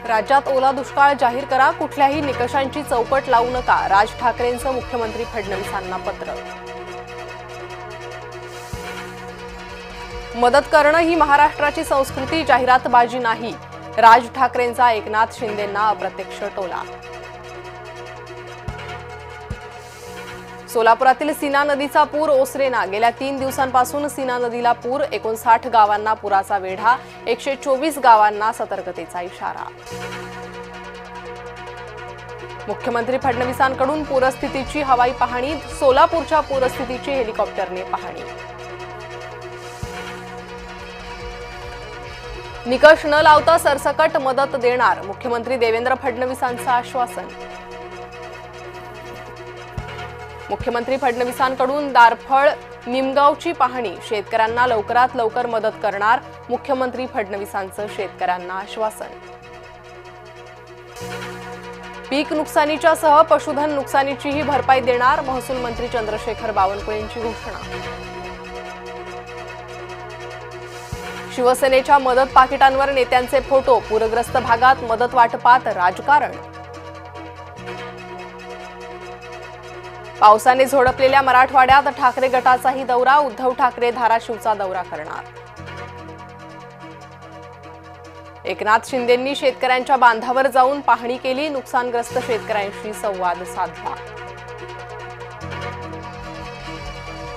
राज्यात ओला दुष्काळ जाहीर करा, कुठल्याही निकषांची चौकट लावू नका, राज ठाकरेंचं मुख्यमंत्री फडणवीसांना पत्र. मदत करणं ही महाराष्ट्राची संस्कृती, जाहिरातबाजी नाही, राज ठाकरेंचा एकनाथ शिंदेंना अप्रत्यक्ष टोला. सोलापुरातील सीना नदीचा पूर ओसरेना, गेल्या 3 दिवसांपासून सीना नदीला पूर, 59 गावांना पुराचा वेढा, 124 गावांना सतर्कतेचा इशारा. मुख्यमंत्री फडणवीसांकडून पूरस्थितीची हवाई पाहणी, सोलापूरच्या पूरस्थितीची हेलिकॉप्टरने पाहणी. निकष न लावता सरसकट मदत देणार, मुख्यमंत्री देवेंद्र फडणवीसांचं आश्वासन. मुख्यमंत्री फडणवीसांकडून दारफळ निमगावची पाहणी, शेतकऱ्यांना लवकरात लवकर मदत करणार, मुख्यमंत्री फडणवीसांचं शेतकऱ्यांना आश्वासन. पीक नुकसानीच्या सह पशुधन नुकसानीचीही भरपाई देणार, महसूल मंत्री चंद्रशेखर बावनकुळेंची घोषणा. शिवसेनेच्या मदत पाकिटांवर नेत्यांचे फोटो, पूरग्रस्त भागात मदत वाटपात राजकारण. पावसाने झोडपलेल्या मराठवाड्यात ठाकरे गटाचाही दौरा, उद्धव ठाकरे धाराशिवचा दौरा करणार. एकनाथ शिंदेंनी शेतकऱ्यांच्या बांधावर जाऊन पाहणी केली, नुकसानग्रस्त शेतकऱ्यांशी संवाद साधला.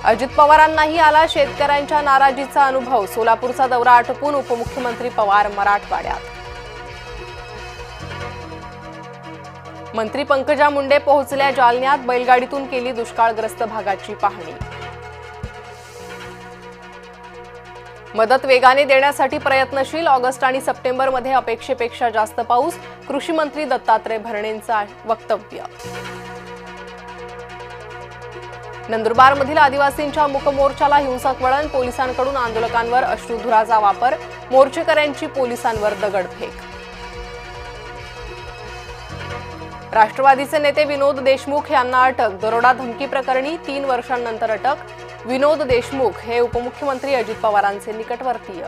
अजित पवारांनाही आला शेतकऱ्यांच्या नाराजीचा अनुभव, सोलापूरचा दौरा आटोपून उपमुख्यमंत्री पवार मराठवाड्यात. मंत्री पंकजा मुंडे पोहोचल्या जालन्यात, बैलगाडीतून केली दुष्काळग्रस्त भागाची पाहणी. मदत वेगाने देण्यासाठी प्रयत्नशील, ऑगस्ट आणि सप्टेंबरमध्ये अपेक्षेपेक्षा जास्त पाऊस, कृषी मंत्री दत्तात्रय भरणेंचं वक्तव्य. नंदुरबारमधील आदिवासींच्या मूकमोर्चाला हिंसक वळण, पोलिसांकडून आंदोलकांवर अश्रुधुराचा वापर, मोर्चेकऱ्यांची पोलिसांवर दगडफेक. राष्ट्रवादीचे नेते विनोद देशमुख यांना अटक, दरोडा धमकी प्रकरणी 3 वर्षांनंतर अटक. विनोद देशमुख हे उपमुख्यमंत्री अजित पवारांचे निकटवर्तीय.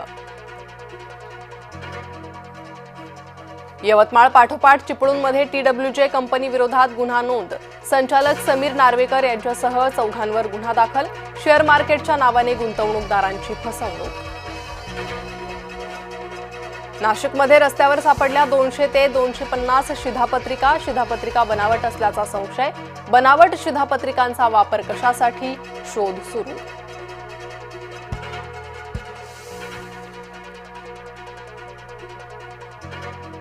यवतमाळ पाठोपाठ चिपळूणमध्ये TWJ कंपनी विरोधात गुन्हा नोंद, संचालक समीर नार्वेकर यांच्यासह 4 गुन्हा दाखल, शेअर मार्केटच्या नावाने गुंतवणूकदारांची फसवणूक. नाशिकमध्ये रस्त्यावर सापडल्या 200 ते 250 शिधापत्रिका बनावट असल्याचा संशय, बनावट शिधापत्रिकांचा वापर कशासाठी, शोध सुरू.